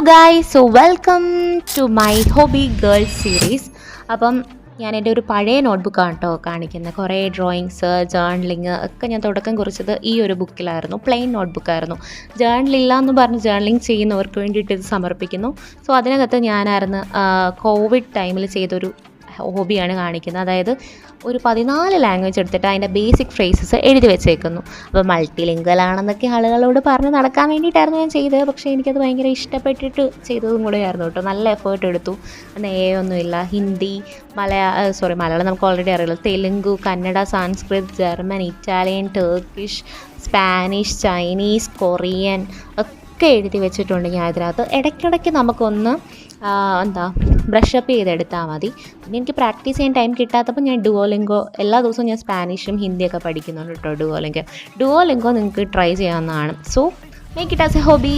Guys, so welcome to my hobby girls series. അപ്പം ഞാൻ എൻ്റെ ഒരു പഴയ നോട്ട്ബുക്കാണ് കേട്ടോ കാണിക്കുന്നത്. കുറേ ഡ്രോയിങ്സ്, ജേർണലിങ് ഒക്കെ ഞാൻ തുടക്കം കുറിച്ചത് ഈ ഒരു ബുക്കിലായിരുന്നു. പ്ലെയിൻ നോട്ട്ബുക്കായിരുന്നു. ജേർണലില്ല എന്ന് പറഞ്ഞ് ജേർണലിങ് ചെയ്യുന്നവർക്ക് വേണ്ടിയിട്ട് ഇത് സമർപ്പിക്കുന്നു. സോ അതിനകത്ത് ഞാനായിരുന്നു കോവിഡ് ടൈമിൽ ചെയ്തൊരു ഹോബിയാണ് കാണിക്കുന്നത്. അതായത് ഒരു 14 ലാംഗ്വേജ് എടുത്തിട്ട് അതിൻ്റെ ബേസിക് ഫ്രേസസ് എഴുതി വെച്ചേക്കുന്നു. അപ്പോൾ മൾട്ടി ലിംഗ്വലാണെന്നൊക്കെ ആളുകളോട് പറഞ്ഞ് നടക്കാൻ വേണ്ടിയിട്ടായിരുന്നു ഞാൻ ചെയ്തത്. പക്ഷേ എനിക്കത് ഭയങ്കര ഇഷ്ടപ്പെട്ടിട്ട് ചെയ്തതും കൂടെ ആയിരുന്നു കേട്ടോ. നല്ല എഫേർട്ട് എടുത്തു. ഒന്നുമില്ല. ഹിന്ദി, മലയാളം നമുക്ക് ഓൾറെഡി അറിയാലോ. Telugu, Kannada, Sanskrit, German, Italian, Turkish, Spanish, Chinese, Korean ഒക്കെ എഴുതി വെച്ചിട്ടുണ്ട് ഞാൻ ഇതിനകത്ത്. ഇടയ്ക്കിടയ്ക്ക് നമുക്കൊന്ന് ബ്രഷപ്പ് ചെയ്തെടുത്താൽ മതി. പിന്നെ എനിക്ക് പ്രാക്ടീസ് ചെയ്യാൻ ടൈം കിട്ടാത്തപ്പോൾ ഞാൻ ഡുവോലിംഗോ എല്ലാ ദിവസവും ഞാൻ സ്പാനിഷും ഹിന്ദിയൊക്കെ പഠിക്കുന്നുണ്ട് കേട്ടോ. ഡുവോലിംഗോ നിങ്ങൾക്ക് ട്രൈ ചെയ്യാവുന്നതാണ്. So make it as A hobby.